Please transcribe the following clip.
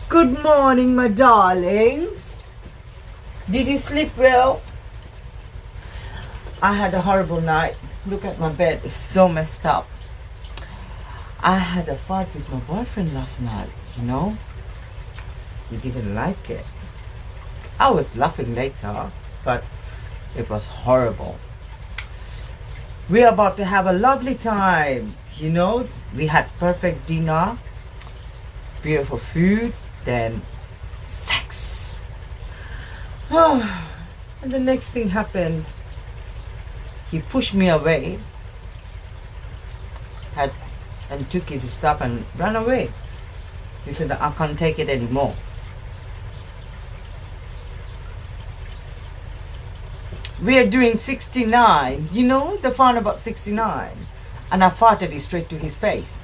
Good morning, my darlings. Did you sleep well? I had a horrible night. Look at my bed, it's so messed up. I had a fight with my boyfriend last night, you know? He didn't like it. I was laughing later, but it was horrible. We're about to have a lovely time, you know? We had perfect dinner, beautiful food, then sex. And the next thing happened. He pushed me away and took his stuff and ran away. He said, I can't take it anymore. We are doing 69. You know the fun about 69? And I farted it straight to his face.